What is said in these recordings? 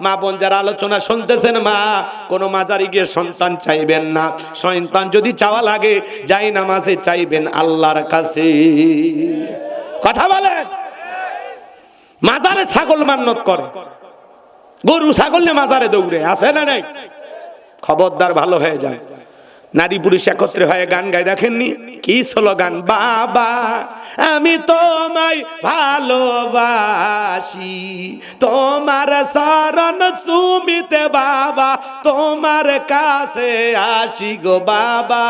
মা বোন যারা আলোচনা শুনতেছেন, মা কোনো মাজারে গিয়ে সন্তান চাইবেন না। সন্তান যদি চাওয়া লাগে যাই নামাজে চাইবেন আল্লাহর কাছে। কথা বলেন। মাজারে ছাগল মান্নত করে, গরু ছাগল নিয়ে মাজারে দৌড়ে, আছে না নাই? খবরদার, ভালো হয়ে যায়। নারী পুরুষ একত্রে হয়ে গান গায়, দেখেননি কি স্লোগান? বাবা আমি তোমায় ভালোবাসি, তোমার শরণ সুমিতে বাবা, তোমার কাছে আসি গো বাবা,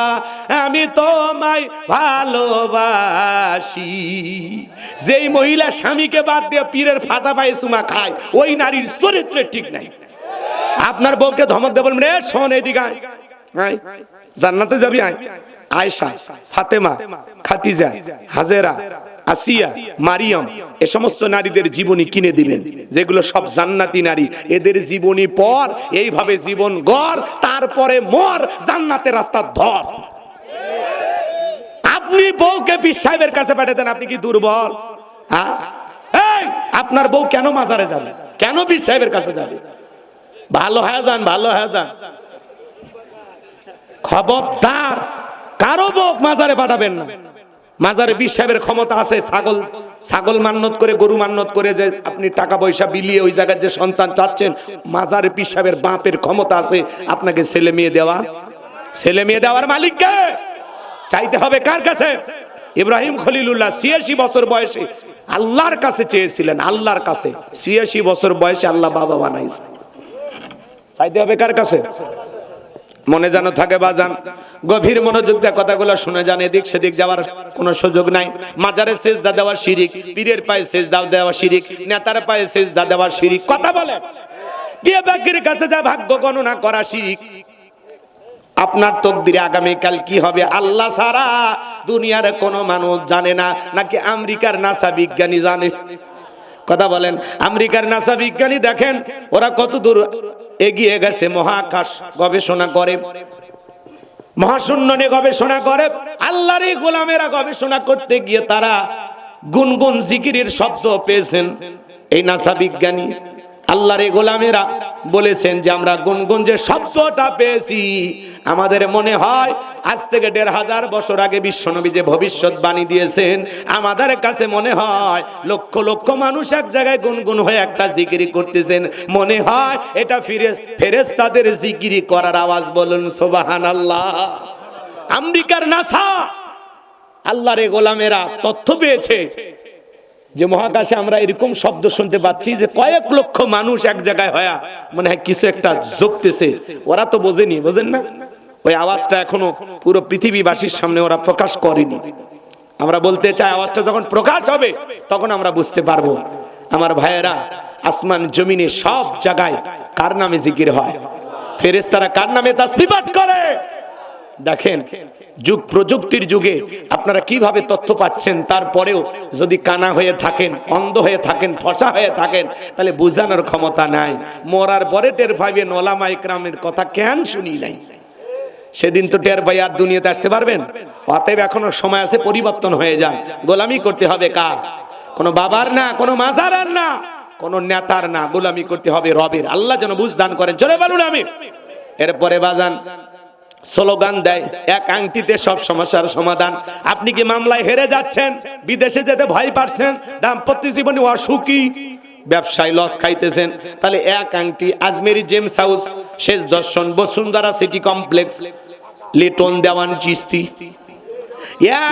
আমি তোমায় ভালোবাসি। যেই মহিলা স্বামীকে বাদ দিয়ে পীরের ফাটা পায়ে চুমা খায়, ওই নারীর চরিত্র ঠিক নাই। আপনার বউকে ধমক দিয়ে বলবেন, রে শোন এদিকে আয়, জান্নাতে যাবি আয়। আয়েশা, ফাতেমা, খাদিজা, হাজেরা, আসিয়া, মারিয়াম, এ সমস্ত নারীদের জীবনী কিনে দিলেন, যেগুলো সব জান্নাতি নারী। এদের জীবনী পর, এইভাবে জীবন গড়, তারপরে মর, জান্নাতের রাস্তা ধর। আপনি বউকে পীর সাহেবের কাছে পাঠাতেন, আপনি কি দুর্বল? আপনার বউ কেন মাজারে যাবে, কেন পীর সাহেবের কাছে যাবে? ভালো হয়ে যান, ভালো হয়ে যান। খবরদার, কারো বউ মাজারে পাঠাবেন না। মাজারে পীর সাহেবের ক্ষমতা আছে। ছাগল মান্নত করে, গরু মান্নত করে যে আপনি টাকা পয়সা বিলিয়ে ওই জায়গায় যে সন্তান চাচ্ছেন, মাজারে পীর সাহেবের বাপের ক্ষমতা আছে আপনাকে ছেলে মেয়ে দেওয়া। ছেলে মেয়ে দেওয়ার মালিককে চাইতে হবে কার কাছে? ইব্রাহিম খলিলুল্লাহ ৮৬ বছর বয়সে আল্লাহর কাছে চেয়েছিলেন, আল্লাহর কাছে। ৮৬ বছর বয়সে আল্লাহ বাবা বানাইছে। চাইতে হবে কার কাছে? মনে যেন থাকে বাজান, গভীর মনোযোগ দিয়ে কথাগুলো শুনে যান। এদিক সেদিক যাওয়ার কোনো সুযোগ নাই। মাজারে সেজদা দেওয়া শিরিক, পীরের পায়ে সেজদা দেওয়া শিরিক, নেতার পায়ে সেজদা দেওয়া শিরিক। কথা বলে দিয়ে ভাগ্যের কাছে যা ভাগ্য গণনা করা শিরিক। আপনার তকদিরে আগামীকাল কি হবে আল্লাহ ছাড়া দুনিয়ার কোনো মানুষ জানে না, নাকি আমেরিকার নাসা বিজ্ঞানী জানে? কথা বলেন। আমেরিকার নাসা বিজ্ঞানী দেখেন ওরা কত দূর এগিয়ে গেছে, মহাকাশ গবেষণা করে, মহাশূন্য নিয়ে গবেষণা করে। আল্লাহরই গোলামেরা গবেষণা করতে গিয়ে তারা গুনগুন জিকিরের শব্দ পেয়েছেন। এই নাসা বিজ্ঞানী আল্লাহরই গোলামেরা বলেছেন যে আমরা গুনগুন যে শব্দটা পেয়েছি, আমাদের মনে হয় আজ থেকে ১৫০০ বছর আগে বিশ্বনবী যে ভবিষ্যৎবাণী দিয়েছেন, আমাদের কাছে মনে হয় লক্ষ লক্ষ মানুষ এক জায়গায় গুনগুন হয়ে একটা জিকিরি করতেছেন। মনে হয় এটা ফেরেশতাদের জিকিরি করার আওয়াজ। বলুন সুবহানাল্লাহ। আমেরিকার নাসা আল্লাহর গোলামেরা তথ্য পেয়েছে যে মহাকাশে আমরা এরকম শব্দ শুনতে পাচ্ছি যে কয়েক লক্ষ মানুষ এক জায়গায় হয়ে মনে হয় কিছু একটা জপতেছে। ওরা তো বোঝেনি, বোঝেন না? ওই আওয়াজটা এখনো পুরো পৃথিবীবাসীর সামনে ওরা প্রকাশ করেনি। আমরা বলতে চাই আওয়াজটা যখন প্রকাশ হবে তখন আমরা বুঝতে পারবো। আমার ভাইয়েরা, আসমান জমিনে সব জায়গায় কার নামে জিকির হয়? ফেরেশতারা কার নামে তাসবিহ পাঠ করে? দেখেন যুগ প্রযুক্তির যুগে আপনারা কিভাবে তথ্য পাচ্ছেন, তারপরেও যদি কানা হয়ে থাকেন, অন্ধ হয়ে থাকেন, ফসা হয়ে থাকেন, তাহলে বোঝানোর ক্ষমতা নাই। মরার পরে টের পাইবেন ওলামা ইকরামের কথা কেন শুনি নাই। সেদিন তো টের পাই আর দুনিয়াতে আসতে পারবেন? অতএব এখনো সময় আছে, পরিবর্তন হয়ে যান। গোলামি করতে হবে কার? কোনো বাবার না, কোনো মাজারার না, কোনো নেতার না, গোলামি করতে হবে রবের। আল্লাহ যেন বুঝ দান করেন। জোরে বলুন আমিন। এরপরে বাজান স্লোগান দেয়, এক আংটিতে সব সমস্যার সমাধান। আপনি কি মামলায় হেরে যাচ্ছেন, বিদেশে যেতে ভয় পাচ্ছেন, দাম্পত্য জীবনে অসুখী, ব্যবসায় লস খাইতেছেন, তাহলে এক আংটি আজমেরি জেমস হাউস, শেষ দর্শন, বসুন্ধরা সিটি কমপ্লেক্স, লিটন দেওয়ান চিস্তি,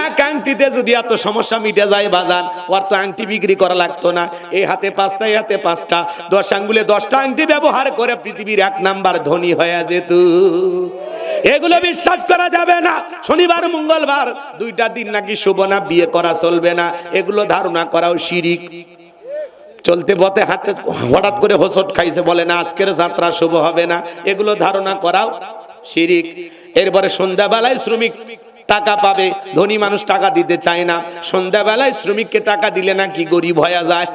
এক আংটিতে যদি এত সমস্যা মিটে যায় বাজান, ওর তো আংটি বিক্রি করা লাগতো না। এই হাতে 5টা, এই হাতে 5টা, 10 আঙ্গুলে 10টা আংটি ব্যবহার করে পৃথিবীর 1 নাম্বার ধনী হয়ে যেত। এগুলো বিশ্বাস করা যাবে না। শনিবার মঙ্গলবার 2টা দিন নাকি শুভ না, বিয়ে করা চলবে না, এগুলো ধারণা করাও শিরিক। চলতে পথে হাতে হঠাৎ করে হোঁচট খাইছে, বলে না আজকের যাত্রা শুভ হবে না, এগুলো ধারণা করাও শিরিক। এরপরে সন্ধ্যাবেলায় শ্রমিক টাকা পাবে, ধনী মানুষ টাকা দিতে চায় না, সন্ধ্যাবেলায় শ্রমিককে টাকা দিলে নাকি গরিব হয়ে যায়,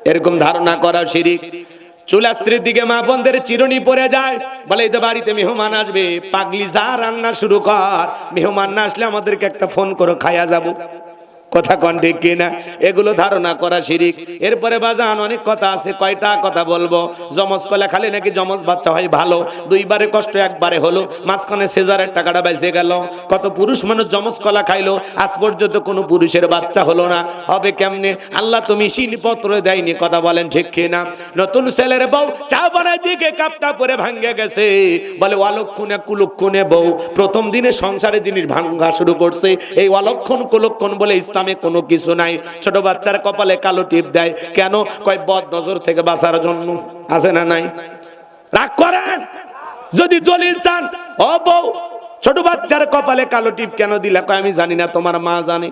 এরকম ধারণা করাও শিরিক। চুলাস্ত্রীর দিকে মা বোনদের চিরুনি পড়ে যায়, বলে এই তো বাড়িতে মেহমান আসবে, পাগলি যা রান্না শুরু কর, মেহমান না আসলে আমাদেরকে একটা ফোন করো, খাইয়া যাব। কথা কোন ঠিক কিনা? এগুলো ধারণা করা শিরিক। এরপরে বাজান অনেক কথা আছে, কয়টা কথা বলবো। যমজ কলা খালি নাকি যমজ বাচ্চা হয় ভালো, দুইবারে কষ্ট একবারে হলো, মাঝখানে সিজারের টাকাটা বেঁচে গেল। কত পুরুষ মানুষ যমজ কলা খাইলো, আজ পর্যন্ত কোনো পুরুষের বাচ্চা হলো না, হবে কেমনে? আল্লাহ তো মেশিন পত্র দেয়নি, কথা বলেন ঠিক কিনা? নতুন ছেলের বউ চা বানাই দিকে কাপটা পরে ভাঙ্গে গেছে, বলে অলক্ষণে কুলক্ষণে বউ। প্রথম দিনে সংসারে জিনিস ভাঙ্গা শুরু করছে, এই অলক্ষণ কুলক্ষণ বলে ইসলামে কোনো কিছু নাই। ছোট বাচ্চার কপালে কালো টিপ দেয় কেন? কয় বদ নজর থেকে বাঁচার জন্য। আছে না নাই? রাগ করেন যদি দলিল চান। ও বউ, ছোট বাচ্চার কপালে কালো টিপ কেন দিলা? কয় আমি জানি না, তোমার মা জানে।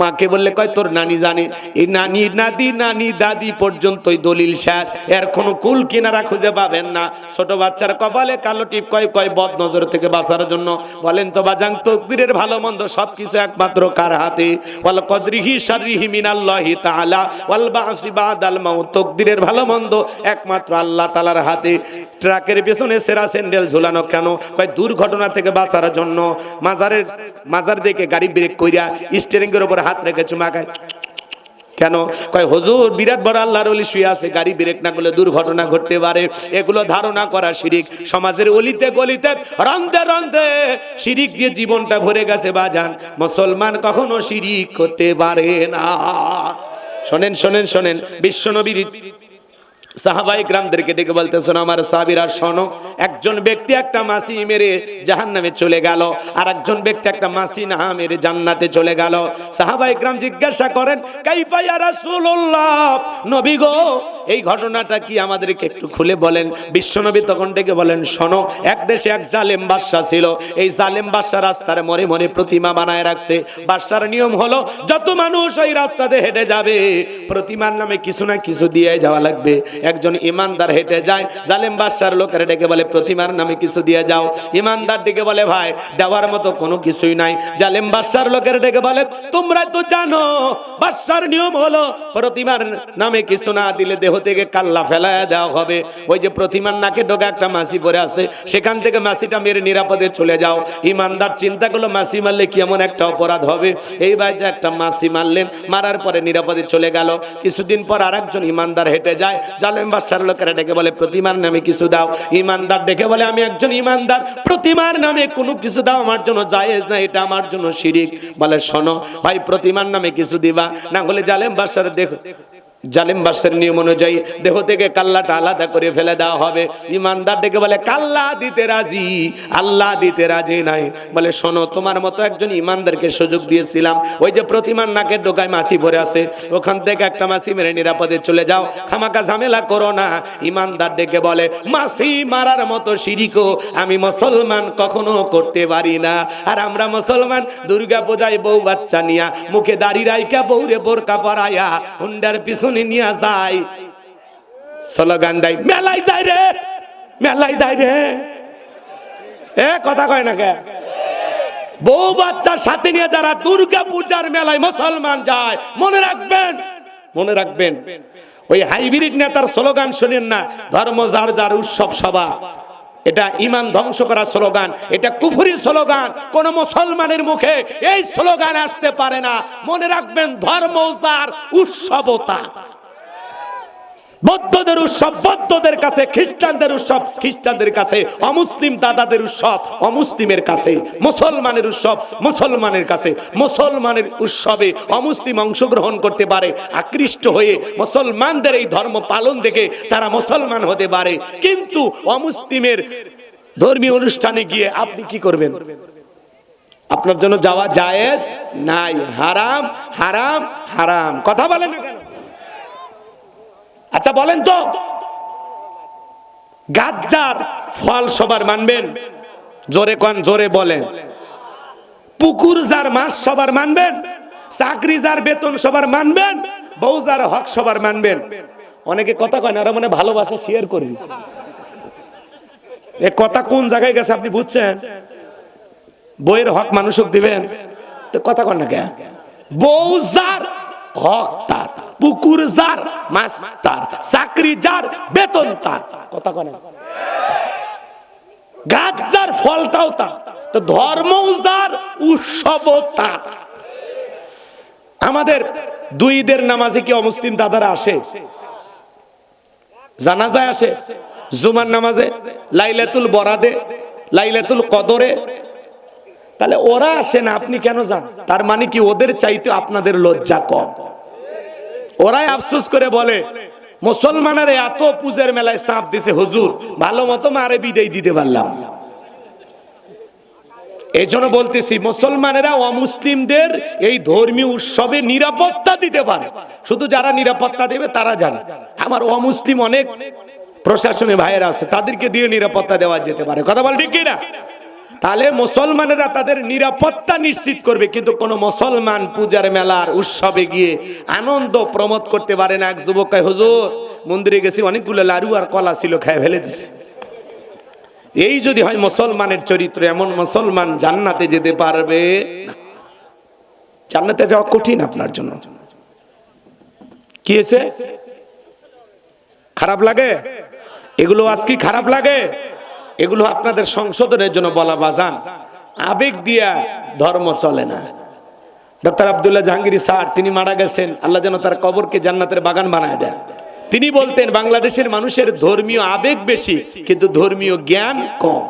মাকে বললে কয় তোর নানি জানে। এই নানি নাদি নানি দাদি পর্যন্তই দলিল শেষ, এর কোনো কুল কিনারা খুঁজে পাবেন না। ছোট বাচ্চার কপালে কালো টিপ কয় কয় বদ নজর থেকে বাঁচার জন্য। বলেন তো বাজান, তকদিরের ভালো মন্দ সবকিছু একমাত্র কার হাতে? ওয়াল কদরিহি শাররিহি মিনাল্লাহি তাআলা ওয়াল বাসি বাদাল মাউত। তকদিরের ভালো মন্দ একমাত্র আল্লাহ তাআলার হাতে। ট্রাকের পেছনে সেরা স্যান্ডেল ঝুলানো কেন? কয় দুর্ঘটনা থেকে বাঁচার জন্য। মাজার দেখে গাড়ি ব্রেক কইরা স্টিয়ারিং এর উপর হাত রেখে চুমা খায় কেন? কয় হুজুর বিরাট বড় আল্লাহর ওলি শুয়ে আছে, গাড়ি ব্রেক না করলে দুর্ঘটনা ঘটতে পারে। এগুলো ধারণা করা শিরিক। সমাজের অলিতে গলিতে রন্ধে রন্ধে শিরিক দিয়ে জীবনটা ভরে গেছে বাজান। মুসলমান কখনো শিরিক করতে পারে না। শোনেন শোনেন শোনেন, বিশ্বনবীর সাহাবাই গ্রামদেরকে ডেকে বলতেছেন, আমার সাহাবীরা শোনো, একজন ব্যক্তি একটা মাছি মেরে জাহান্নামে চলে গেল, আর একজন ব্যক্তি একটা মাছি না মেরে জান্নাতে চলে গেল। সাহাবাই গ্রাম জিজ্ঞাসা করেন, কাইফা ইয়া রাসূলুল্লাহ, নবী গো এই ঘটনাটা কি আমাদেরকে একটু খুলে বলেন। বিশ্বনবী তখন ডেকে বলেন, শোনো, এক দেশে এক জালেম বাদশা ছিল। এই জালেম বাদশা রাস্তার মোড়ে মোড়ে প্রতিমা বানায় রাখছে। বাদশার নিয়ম হলো যত মানুষ ওই রাস্তাতে হেঁটে যাবে প্রতিমার নামে কিছু না কিছু দিয়ে যাওয়া লাগবে। একজন ইমানদার হেঁটে যায়, জালেম বাদশার লোকেরা ডেকে বলে প্রতিমার নামে কিছু দিয়ে যাও। ইমানদার ডেকে বলে ভাই দেওয়ার মতো কোনো কিছুই নাই। জালেম বাদশার লোকেরা ডেকে বলে তোমরা তো জানো বাদশার নিয়ম হলো প্রতিমার নামে কিছু না দিলে দেহ থেকে কাল্লা ফেলায় দেওয়া হবে। ওই যে প্রতিমার নাকে ডোকা একটা মাছি পড়ে আছে, সেখান থেকে মাছিটা মেরে নিরাপদে চলে যাও। ইমানদার চিন্তা করলো মাছি মারলে কি এমন একটা অপরাধ হবে, এই ভাই যে একটা মাছি মারলেন, মারার পরে নিরাপদে চলে গেল। কিছুদিন পর আরেকজন ইমানদার হেঁটে যায়, জালেম বাদশার লোকেরা ডেকে বলে প্রতিমার নামে কিছু দাও। ইমানদার দেখে বলে আমি একজন ইমানদার, প্রতিমার নামে কোনো কিছু দাও আমার জন্য জায়েজ না, এটা আমার জন্য শিরিক। বলে শোনো ভাই, প্রতিমার নামে কিছু দিবা, না হলে জালেম বাদশার দেখো জালেম বাদশার নিয়ম অনুযায়ী দেহ থেকে কাল্লাটা আলাদা করে ফেলে দেওয়া হবে। ইমানদার ডেকে বলে কাল্লা দিতে রাজি, আল্লাহ দিতে রাজি নাই। বলে শোনো, তোমার মতো একজন ইমানদারকে সুযোগ দিয়েছিলাম, ওই যে প্রতিমার নাকের ডোকায় মাছি ভরে আছে, ওখান থেকে একটা মাছি মেরে নিরাপদে চলে যাও, খামাকা ঝামেলা করো না। ইমানদার ডেকে বলে মাছি মারার মতো শিরিকও আমি মুসলমান কখনো করতে পারি না। আর আমরা মুসলমান দুর্গা পূজায় বউ বাচ্চা নিয়া মুখে দাড়ি রাইকা বউরে বোরকা পরাইয়া হুন্ডার পিছনে নিয়ে যায়, স্লোগান দেয় মেলাই যায় রে, মেলাই যায় রে। এ কথা কয় না কে? বউ বাচ্চার সাথে নিয়ে যারা দুর্গা পূজার মেলায় মুসলমান যায়, মনে রাখবেন, মনে রাখবেন, ওই হাইব্রিড নেতার স্লোগান শুনেন না, ধর্ম যার যার উৎসব সভা। এটা ঈমান ধ্বংস করা স্লোগান, এটা কুফরি স্লোগান। কোন মুসলমানের মুখে এই স্লোগান আসতে পারে না। মনে রাখবেন, ধর্ম যার উৎসবতা। বৌদ্ধদের উৎসব বৌদ্ধদের কাছে, খ্রিস্টানদের উৎসব খ্রিস্টানদের কাছে, অমুসলিম দাদাদের উৎসব অমুসলিমের কাছে, মুসলমানের উৎসব মুসলমানের কাছে। মুসলমানের উৎসবে অমুসলিম অংশগ্রহণ করতে পারে, আকৃষ্ট হয়ে মুসলমানদের এই ধর্ম পালন দেখে তারা মুসলমান হতে পারে, কিন্তু অমুসলিমের ধর্মীয় অনুষ্ঠানে গিয়ে আপনি কি করবেন? আপনার জন্য যাওয়া জায়েজ নাই, হারাম হারাম হারাম। কথা বলেন না কেন? আচ্ছা বলেন তো, গাছজাত ফল সবার মানবেন? জোরে কোন, জোরে বলেন। পুকুর যার মাছ সবার মানবেন? চাকরি যার বেতন সবার মানবেন? বউ যার হক সবার মানবেন? অনেকে কথা কয় না, আর মানে ভালোবাসা শেয়ার করবি। এ কথা কোন জায়গায় গেছে আপনি বুঝছেন? বইয়ের হক মানুষক দিবেন তো কথা কন না কে? বউ যার হক তার, পুকুর যার মাছ তার, চাকরি যার বেতন তার। কথা কন, গাছ যার ফলটাও তার, তো ধর্ম যার উৎসব তার। আমাদের দুই ঈদের নামাজে কি অমুসলিম দাদারা আসে? জানাজায় আসে, জুমার নামাজে, লাইলাতুল বরাদে, লাইলাতুল কদরে। তাহলে ওরা আসে না, আপনি কেন যান? তার মানে কি ওদের চাইতে আপনাদের লজ্জা কম? ওরাই আফসোস করে বলে মুসলমানের এত পূজার মেলায় চাপ দিছে হুজুর, ভালো মতো মারে বিদায় দিতে পারলাম। এই জন্য বলতেছি মুসলমানেরা অমুসলিমদের এই ধর্মীয় উৎসবে নিরাপত্তা দিতে পারে, শুধু যারা নিরাপত্তা দেবে তারা জানে। আমার অমুসলিম অনেক প্রশাসনে ভাইয়েরা আছে, তাদেরকে দিয়ে নিরাপত্তা দেওয়া যেতে পারে। কথা বল ঠিক কিনা? তাহলে মুসলমানেরা তাদের নিরাপত্তা নিশ্চিত করবে, কিন্তু কোন মুসলমান পূজার মেলার উৎসবে গিয়ে আনন্দ প্রমোদ করতে পারে না। এক যুবক কয় হুজুর মন্দিরে গেছি, অনেকগুলো লাড়ু আর কলা ছিল, খেয়ে ফেলে দিছি। এই যদি হয় মুসলমানের চরিত্র, এমন মুসলমান জান্নাতে যেতে পারবে না। জান্নাতে যাওয়া কঠিন আপনার জন্য। কি হয়েছে? খারাপ লাগে? এগুলো আজকে খারাপ লাগে? এগুলো আপনাদের সংশোধনের জন্য বলা বাজান। আবেগ দিয়া ধর্ম চলে না। ডক্টর আব্দুল্লাহ জাহাঙ্গীর স্যার, তিনি মারা গেছেন, আল্লাহ যেন তার কবরকে জান্নাতের বাগান বানায় দেন। তিনি বলতেন বাংলাদেশের মানুষের ধর্মীয় আবেগ বেশি, কিন্তু ধর্মীয় জ্ঞান কম।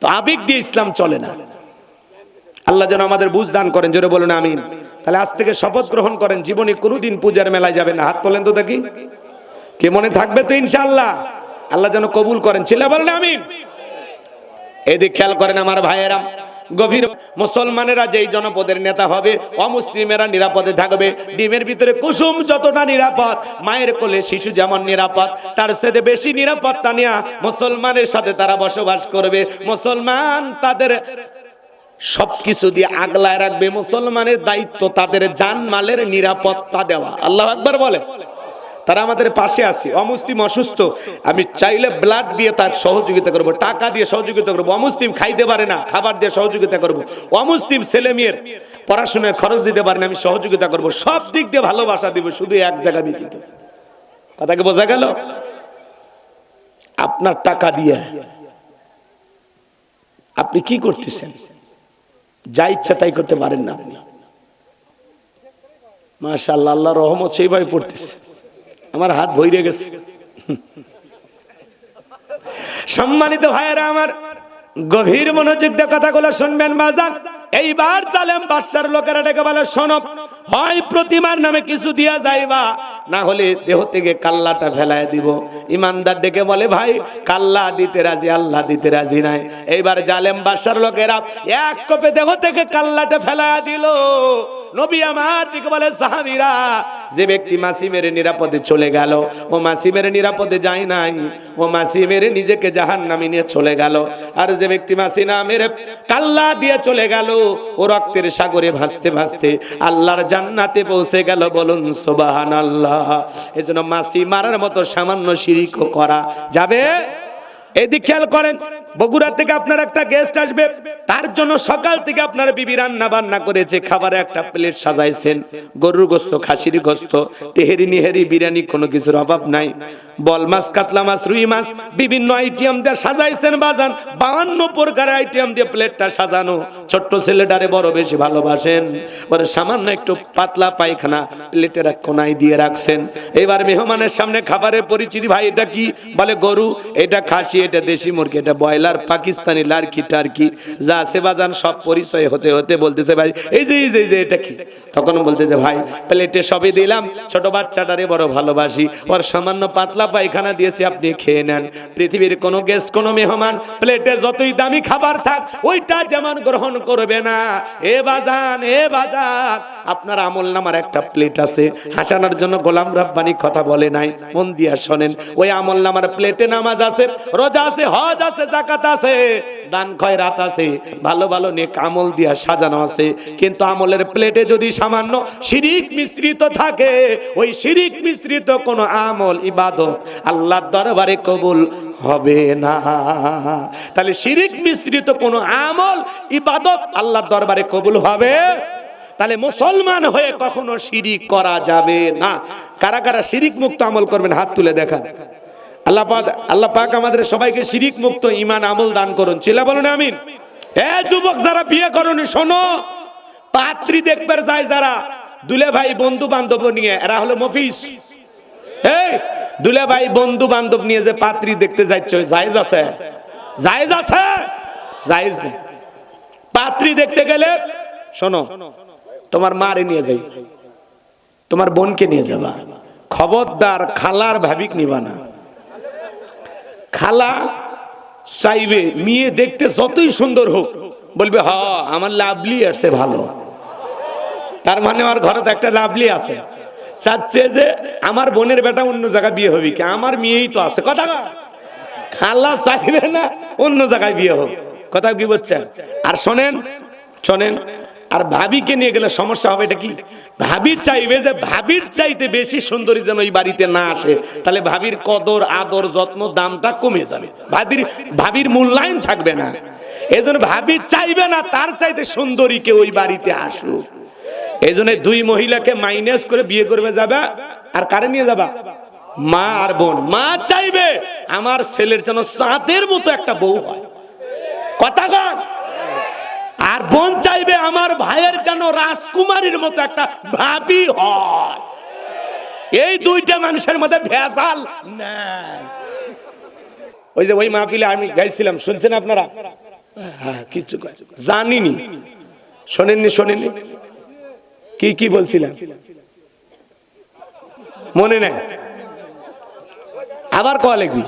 তো আবেগ দিয়ে ইসলাম চলে না। আল্লাহ যেন আমাদের বুঝ দান করেন, জোরে বলুন আমিন। তাহলে আজ থেকে শপথ গ্রহণ করেন, জীবনে কোনোদিন পূজার মেলায় যাবেন না। হাত তোলেন তো দেখি, কে মনে থাকবে তো ইনশাআল্লাহ? আল্লাহ যেন কবুল করেন, চিল্লা বলেন আমিন। এদিক খেয়াল করেন আমার ভাইয়েরা, গভীর মুসলমানেরা যেই জনপদের নেতা হবে, অমুসলিমেরা নিরাপদে থাকবে। ডিমের ভিতরে কুসুম যতটা নিরাপদ, মায়ের কোলে শিশু যেমন নিরাপদ, তার সাথে বেশি নিরাপত্তা নিয়ে মুসলমানের সাথে তারা বসবাস করবে। মুসলমান তাদের সবকিছু দিয়ে আগলায় রাখবে। মুসলমানের দায়িত্ব তাদের জানমালের নিরাপত্তা দেওয়া। আল্লাহু আকবার বলে। তারা আমাদের পাশে আছে। অমুসলিম অসুস্থ, আমি চাইলে ব্লাড দিয়ে তার সহযোগিতা করব, টাকা দিয়ে সহযোগিতা করব। অমুসলিম খাইতে পারে না, খাবার দিয়ে সহযোগিতা করব। অমুসলিম ছেলে মেয়ের পড়াশোনায় খরচ দিতে পারে না, আমি সহযোগিতা করব। সব দিক দিয়ে ভালোবাসা দিব, শুধু এক জায়গা ব্যতীত। কথাকে বোঝা গেল? আপনার টাকা দিয়ে আপনি কি করতেছেন? যা ইচ্ছা তাই করতে পারেন না আপনি। মাশাআল্লাহ, আল্লাহর রহমত সেইভাবে পড়তেছে। আমার হাত ভইরে গেছে। সম্মানিত ভাইয়েরা আমার, গভীর মনোযোগ দিয়ে কথাগুলো শুনবেন বাজান। এইবার জালেম বাদশার লোকেরা ডেকে বলে, শোনো, হয় প্রতিমার নামে কিছু দিয়া যাইবা, না হলে দেহ থেকে কাল্লাটা ফেলায় দিব। ইমানদার ডেকে বলে, ভাই কাল্লা দিতে রাজি, আল্লাহ দিতে রাজি নাই। এইবার জালেম বাদশার লোকেরা এক কোপে দেহ থেকে কাল্লাটা ফেলায় দিল। নবী আমার ঠিক বলে, সাহাবীরা, যে ব্যক্তি মাসি মেরে নিরাপদে চলে গেল, ও মাসি মেরে নিরাপদে যায় নাই, ও মাসি মেরে নিজেকে জাহান্নামে নিয়ে চলে গেল। আর যে ব্যক্তি মাসি না মেরে কাল্লা দিয়ে চলে গেল, ও রক্তের সাগরে ভাসতে ভাসতে আল্লাহর জান্নাতে পৌঁছে গেল। বলুন সুবহানাল্লাহ। এজন্য মাসি মারার মতো সামান্য শিরকও করা যাবে। এদিক খেয়াল করেন, বগুড়া থেকে আপনার একটা গেস্ট আসবে, তার জন্য সকাল থেকে আপনার বিবি রান্না বান্না করেছে, খাবারে একটা প্লেট সাজাইছেন, গরুর গোস্ত, খাসির গোস্ত, তেহেরি নিহেরি বিরিয়ানি, কোনো কিছুর অভাব নাই। বল মাছ, কাতলা মাছ, রুই মাছ, বিভিন্ন আইটেম দিয়ে সাজাইছেন বাজান। 52 প্রকার আইটেম দিয়ে প্লেটটা সাজানো। ছোট্ট ছেলেটারে বড় বেশি ভালোবাসেন, বলে সামান্য একটু পাতলা পায়খানা প্লেটের এক কোনায় দিয়ে রাখছেন। এবার মেহমানের সামনে খাবারের পরিচিতি, ভাই এটা কি? বলে গরু, এটা খাসি, এটা দেশি মুরগি, এটা ব্রয়লার, পাকিস্তানি, লার্কি টার্কি, যা আছে বাজান সব পরিচয় হতে হতে বলতেছে, ভাই এই যে এই যে এই যে এটা কি? তখন বলতেছে, ভাই প্লেটে সবই দিলাম, ছোট বাচ্চাটারে বড় ভালোবাসি, ওর সামান্য পাতলা পায়খানা দিয়েছি, আপনি খেয়ে নেন। পৃথিবীর কোনো গেস্ট, কোনো মেহমান প্লেটে যতই দামি খাবার থাক, ওইটা যেমন গ্রহণ করবে না। এ বাজান, এ বাজান, আপনার আমল নামার একটা প্লেট আছে। হাসানোর জন্য গোলাম রাব্বানি কথা বলে নাই, মন দিয়া শোনেন। ওই আমল নামার প্লেটে নামাজ আছে, রোজা আছে, হজ আছে, যাকাত আছে, দান খয়রাত আছে, ভালো ভালো নেক আমল দিয়া সাজানো আছে। কিন্তু আমলের প্লেটে যদি সামান্য শিরিক মিশ্রিত থাকে, ওই শিরিক মিশ্রিত কোন আমল, ইবাদত আল্লাহর দরবারে কবুল হবে না। তাহলে শিরিক মিশ্রিত কোন আমল, ইবাদত আল্লাহর দরবারে কবুল হবে। তাহলে মুসলমান হয়ে কখনো শিরিক করা যাবে না। কারা কারা শিরিক মুক্ত আমল করবেন হাত তুলে দেখান। আল্লাহ পাক আমাদের সবাইকে শিরিক মুক্ত ঈমান আমল দান করুন, চিল্লা বলুন আমিন। এ যুবক যারা বিয়ে করনি, শোনো, পাত্রী দেখবার যায় যারা দুলে ভাই বন্ধু বান্ধব নিয়ে, এরা হলো মফিস। এই দুলে ভাই বন্ধু বান্ধব নিয়ে যে পাত্রী দেখতে যাচ্ছে, জায়েজ আছে? জায়েজ আছে? জায়েজ নেই। পাত্রী দেখতে গেলে শোনো, তোমার মারে নিয়ে যাই, তোমার বোনকে নিয়ে যাবা, খবরদার খালার ভাবিক নিবা না। খালা চাইবে মেয়ে দেখতে যতই সুন্দর হোক, বলবে হ আমার লাভলি আসছে ভালো, তার মানে আমার ঘরে তো একটা লাভলি আছে, চাচ্ছে যে আমার বোনের বেটা অন্য জায়গায় বিয়ে হবে, কি আমার মেয়েই তো আছে। কথা খালা চাইবে না অন্য জায়গায় বিয়ে হোক, কথা কি বলছেন? আর শোনেন শোনেন, আর ভাবিকে নিয়ে গেলে সমস্যা হবে। এটা কি, ভাবি চাইবে যে ভাবির চাইতে বেশি সুন্দরী যেন ওই বাড়িতে না আসে, তাহলে ভাবির কদর আদর যত্ন দামটা কমে যাবে, ভাবির মূল্যায়ন থাকবে না। এই জন্য ভাবি চাইবে না তার চাইতে সুন্দরী কে ওই বাড়িতে আসুক। এই জন্য দুই মহিলাকে মাইনাস করে বিয়ে করবে যাবে, আর কারে নিয়ে যাবা? মা আর বোন। মা চাইবে আমার ছেলের যেন চাঁদের মতো একটা বউ হয়, কথা কন। আর বোন চাইবে আমার ভাইয়ের যেন রাজকুমারীর মতো একটা ভাবি হয়। এই দুইটা মানুষের মধ্যে ভেজাল নাই। ওই যে ওই মাহফিলে আমি গাইছিলাম, শুনছেন আপনারা? হ্যাঁ, কিছু জানিনি, শোনেননি? শোনেননি? কি কি বলছিলাম মনে নাই? আবার কয়া লিখবি,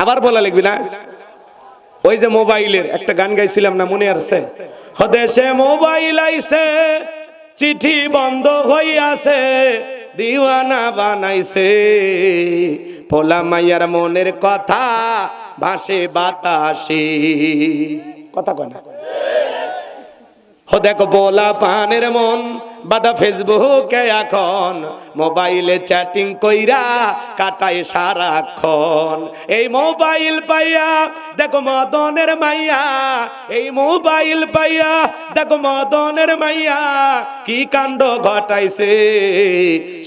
আবার বলা লিখবি না? ওই যে মোবাইলের একটা গান গাইছিলাম না, মনে আছে? হদেশে মোবাইল আইছে, চিঠি বন্ধ হইয়াছে, দিওয়ানা বানাইছে, পোলা মাইয়ার মনের কথা ভাসে বাতাসে। কথা কয় না? দেখো পোলা পানের মন বাদা ফেসবুকে এখন, মোবাইলে চ্যাটিং কইরা কাটায় সারাক্ষণ। এই মোবাইল পাইয়া দেখো মদনের মাইয়া, এই মোবাইল পাইয়া দেখো মদনের মাইয়া কি কাণ্ড ঘটাইছে,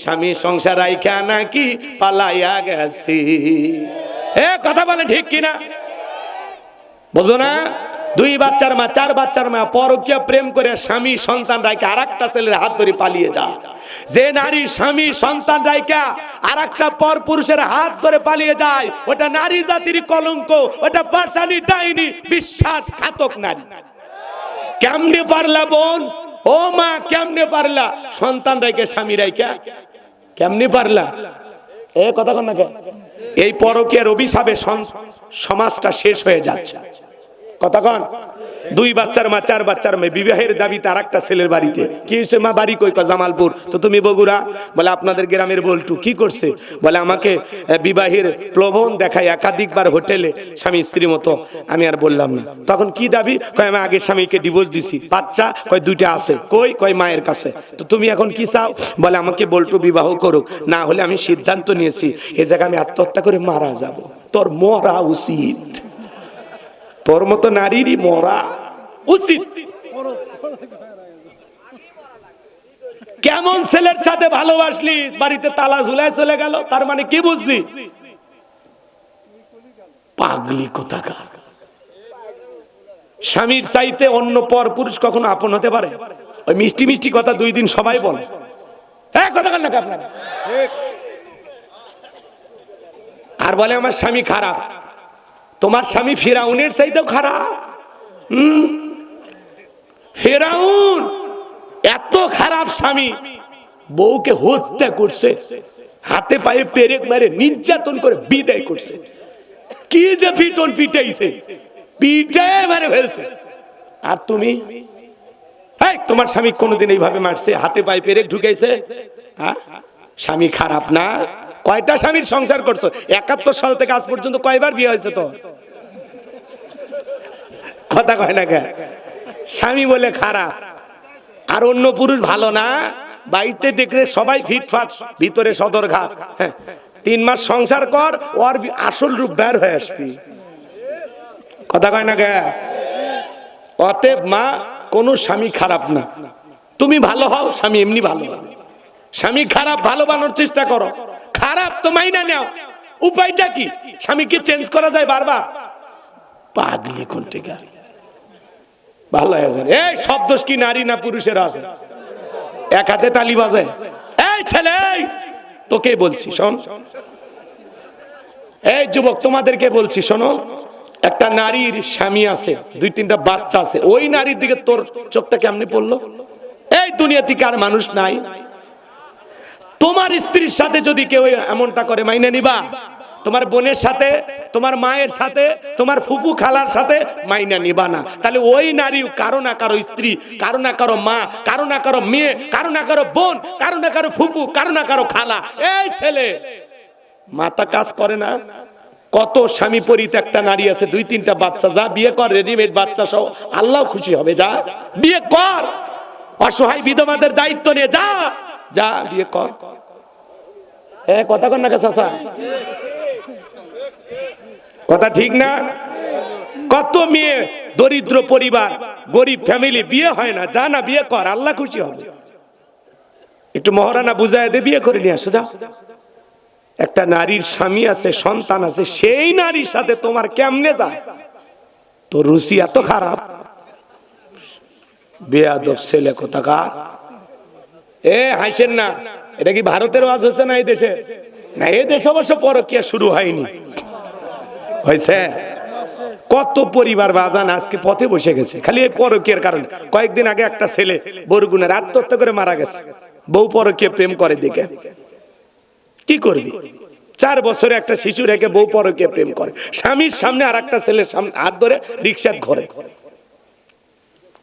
স্বামী সংসার রাইখা নাকি পালাইয়া গেছে। এ কথা বলে ঠিক কিনা? বুঝো না? দুই বাচ্চার মা, চার বাচ্চার মা পরকীয়া প্রেম করে স্বামী সন্তান রাইখা আরেকটা ছেলের হাত ধরে পালিয়ে যায়। যে নারী স্বামী সন্তান রাইখা আরেকটা পর পুরুষের হাত ধরে পালিয়ে যায়, ওটা নারী জাতির কলঙ্ক, ওটা পাশানি ডাইনি বিশ্বাসঘাতক নারী। কেমনে পারলা বোন, ও মা কেমনে পারলা সন্তান রাইখা স্বামী রাইখা, কেমনে পারলা? এ কথা কন না? এই পরকীয়ার অভিশাপে সমাজটা শেষ হয়ে যাচ্ছে। কথা কন। দুই বাচ্চার মা, চার বাচ্চার মেয়ে বিবাহের দাবিতে আরেকটা ছেলের বাড়িতে। কি হয়েছে মা? বাড়ি কই? জামালপুর। তো তুমি বগুড়া? বলে আপনাদের গ্রামের বল্টু। কি করছে? বলে আমাকে বিবাহের প্রলোভন দেখায় একাধিকবার হোটেলে স্বামী স্ত্রী মতো। আমি আর বললাম না। তখন কি দাবি? কয় আমি আগের স্বামীকে ডিভোর্স দিছি, বাচ্চা কয় দুইটা আছে। কই? কয় মায়ের কাছে। তো তুমি এখন কি চাও? বলে আমাকে বল্টু বিবাহ করুক, না হলে আমি সিদ্ধান্ত নিয়েছি এ জায়গায় আমি আত্মহত্যা করে মারা যাব। তোর মরা উচিত, তোর মতো নারীরই মরা উচিত। কেমন ছেলের সাথে ভালোবাসলি, বাড়িতে তালা ঝুলায় চলে গেল, তার মানে কি বুঝলি? পাগলি কোথাকার। স্বামীর চাইতে অন্য পর পুরুষ কখনো আপন হতে পারে? ওই মিষ্টি মিষ্টি কথা দুই দিন সবাই বলে, হ্যাঁ কথা কান না আপনারা। আর বলে আমার স্বামী খারাপ। তোমার স্বামী ফিরাউনের চাইতেও খারাপ। ফিরাউন এত খারাপ স্বামী, বউকে হত্যা করছে, হাতে পায়ে পেরেক মারে নির্যাতন করে বিদায় করছে। কি যে পিটন পিটাইছে, পিটায় মারে ফেলছে। আর তুমি, তোমার স্বামী কোনোদিন এইভাবে মারছে, হাতে পায়ে পেরেক ঢুকাইছে? স্বামী খারাপ না? কয়টা স্বামীর সংসার করছো? 71 সাল থেকে আজ পর্যন্ত কয়বার বিয়ে হয়েছে? তো কথা কয় না কে? স্বামী বলে খারাপ, আর অন্য পুরুষ ভালো না? বাড়িতে দেখলে সবাই ফিটফাট, ভিতরে সদরঘাট। 3 মাস সংসার কর, ওর আসল রূপ বের হয়ে আসবি। কথা কয় না কে? অতএব মা, কোন স্বামী খারাপ না, তুমি ভালো হও, স্বামী এমনি ভালো হবে। স্বামী খারাপ, ভালো বানানোর চেষ্টা করো। খারাপ তো মাইনা নাও, উপায়টা কি? স্বামীকে চেঞ্জ করা যায় বারবার? পাগলি কোনটা? ভালো হয়ে যাবে। এই সব দোষ কি নারী না পুরুষের আছে? এক হাতে তালি বাজে। এই ছেলে, তোকে বলছি শোন, এই যুবক তোমাদেরকে বলছি শোনো, একটা নারীর স্বামী আছে, 2-3টা বাচ্চা আছে, ওই নারীর দিকে তোর চোখটা কেমনি পড়লো? এই দুনিয়াতে কার মানুষ নাই? তোমার স্ত্রীর সাথে যদি কেউ এমনটা করে মাইনে নিবা? তোমার বোনের সাথে, তোমার মায়ের সাথে, তোমার ফুফু খালার সাথে মাইনা নিবা না? তাহলে ওই নারী কারো না কারো স্ত্রী, কারো না কারো মা, কারো না কারো মেয়ে, কারো না কারো বোন, কারো না কারো ফুফু, কারো না কারো খালা। এই ছেলে, মাথা কাজ করে না? কত স্বামী পরিত্যক্তা নারী আছে, 2-3টা বাচ্চা, যা বিয়ে কর, রেডিমেড বাচ্চা সহ, আল্লাহ খুশি হবে, যা বিয়ে কর, অসহায় বিধবাদের দায়িত্ব নিয়ে যা, যা বিয়ে কর। কথা কর না চাচা, কথা ঠিক না? কত মেয়ে দরিদ্র পরিবার, গরিব ফ্যামিলি, বিয়ে হয় না, যা না বিয়ে কর, আল্লাহ খুশি হবে। একটু মহারানা বুঝায় দে, বিয়ে করে নিয়ে আসো, যা। একটা নারীর স্বামী আছে, সন্তান আছে, সেই নারীর সাথে তোমার কেমনে যায়? তোর রুচি এত খারাপ, বেয়াদব ছেলে কোথাকার। হাসেন না, এটা কি ভারতের ওয়াজ হচ্ছে না এই দেশে? না, এই দেশে অবশ্য পরকীয়া শুরু হয়নি, হয়েছে। কত পরিবার বাজান আজকে পথে বসে গেছে খালি এই পরকীয়ার কারণে। কয়েকদিন আগে একটা ছেলে বরগুনার আত্মহত্যা করে মারা গেছে, বউ পরকীয়া প্রেম করে দেখে। কি করবি? 4 বছরে একটা শিশু রেখে বউ পরকীয়া প্রেম করে, স্বামীর সামনে আর একটা ছেলের সামনে হাত ধরে রিক্সাত ঘরে।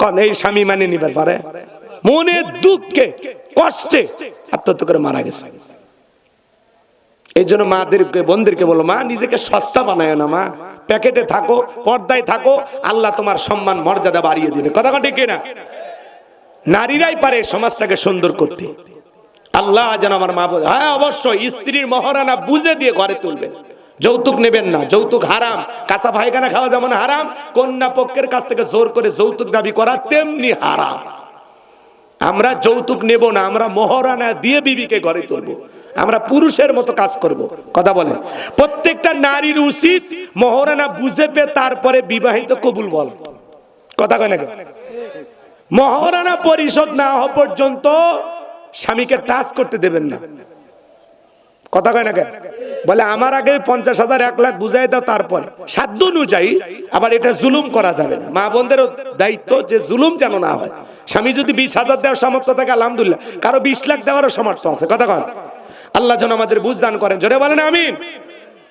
কোন এই স্বামী মানে নিবার পারে? মনে দুঃখে কষ্টে আত্মহত্যা করে মারা গেছে। এই জন্য মাদেরকে, বোনদেরকে বলো, মা নিজেকে সস্তা বানায় না, মা প্যাকেটে থাকো, পর্দায় থাকো, আল্লাহ তোমার সম্মান মর্যাদা বাড়িয়ে দিবে। কথা ঠিক না? নারীরাই পারে সমাজটাকে সুন্দর করতে। আল্লাহ যেন আমার মা বলে, হ্যাঁ অবশ্যই স্ত্রীর মহারানা বুঝে দিয়ে ঘরে তুলবেন, যৌতুক নেবেন না, যৌতুক হারাম। কাঁচা পায়খানা খাওয়া যেমন হারাম, কন্যা পক্ষের কাছ থেকে জোর করে যৌতুক দাবি করা তেমনি হারাম। আমরা যৌতুক নেব না, আমরা মহারানা দিয়ে বিবিকে ঘরে তুলবো, আমরা পুরুষের মতো কাজ করব। কথা বলেন, প্রত্যেকটা নারীর উচিত মহারানা বুঝে পেয়ে তারপরে বিবাহিত কবুল বল। কথা কয় না? মহারানা পরিশোধ না হওয়া পর্যন্ত স্বামীকে টাচ করতে দেবেন না। কথা কয় না? বলে আমার আগে 50,000 1 লাখ বুঝাই দাও, তারপর সাধ্য অনুযায়ী। আবার এটা জুলুম করা যাবে না। মা বোনদেরও দায়িত্ব যে জুলুম যেন না হয়। স্বামী যদি 20,000 দেওয়ার সামর্থ্য থাকে আলহামদুলিল্লাহ, কারো 20 লাখ দেওয়ারও সামর্থ্য আছে। কথা কন, আল্লাহ যেন আমাদের বুঝ দান করেন, জোরে বলেন আমিন।